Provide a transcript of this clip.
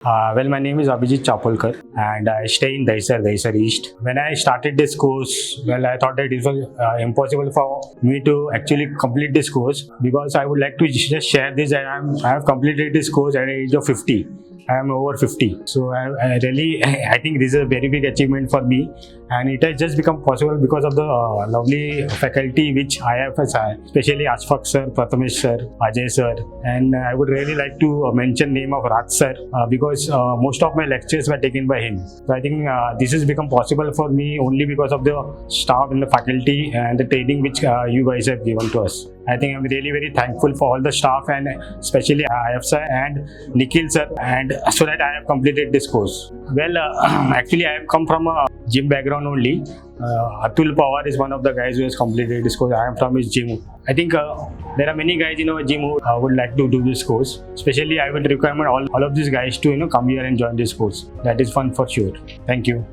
Well, my name is Abhijit Chapolkar and I stay in Dahisar East. When I started this course, well, I thought that it was impossible for me to actually complete this course because I would like to just share this that I have completed this course at the age of 50. I am over 50. So I really, I think this is a very big achievement for me, and it has just become possible because of the lovely faculty which IFS has, especially Ashfaq sir, Prathamesh sir, Ajay sir, and I would really like to mention name of Raj sir because most of my lectures were taken by him. So I think this has become possible for me only because of the staff and the faculty and the training which you guys have given to us. I think I'm really very thankful for all the staff and especially IFSA and Nikhil sir, and so that I have completed this course. Well, actually I have come from a gym background only. Atul Pawar is one of the guys who has completed this course. I am from his gym. I think there are many guys in our gym who would like to do this course. Especially I would recommend all of these guys to come here and join this course. That is fun for sure. Thank you.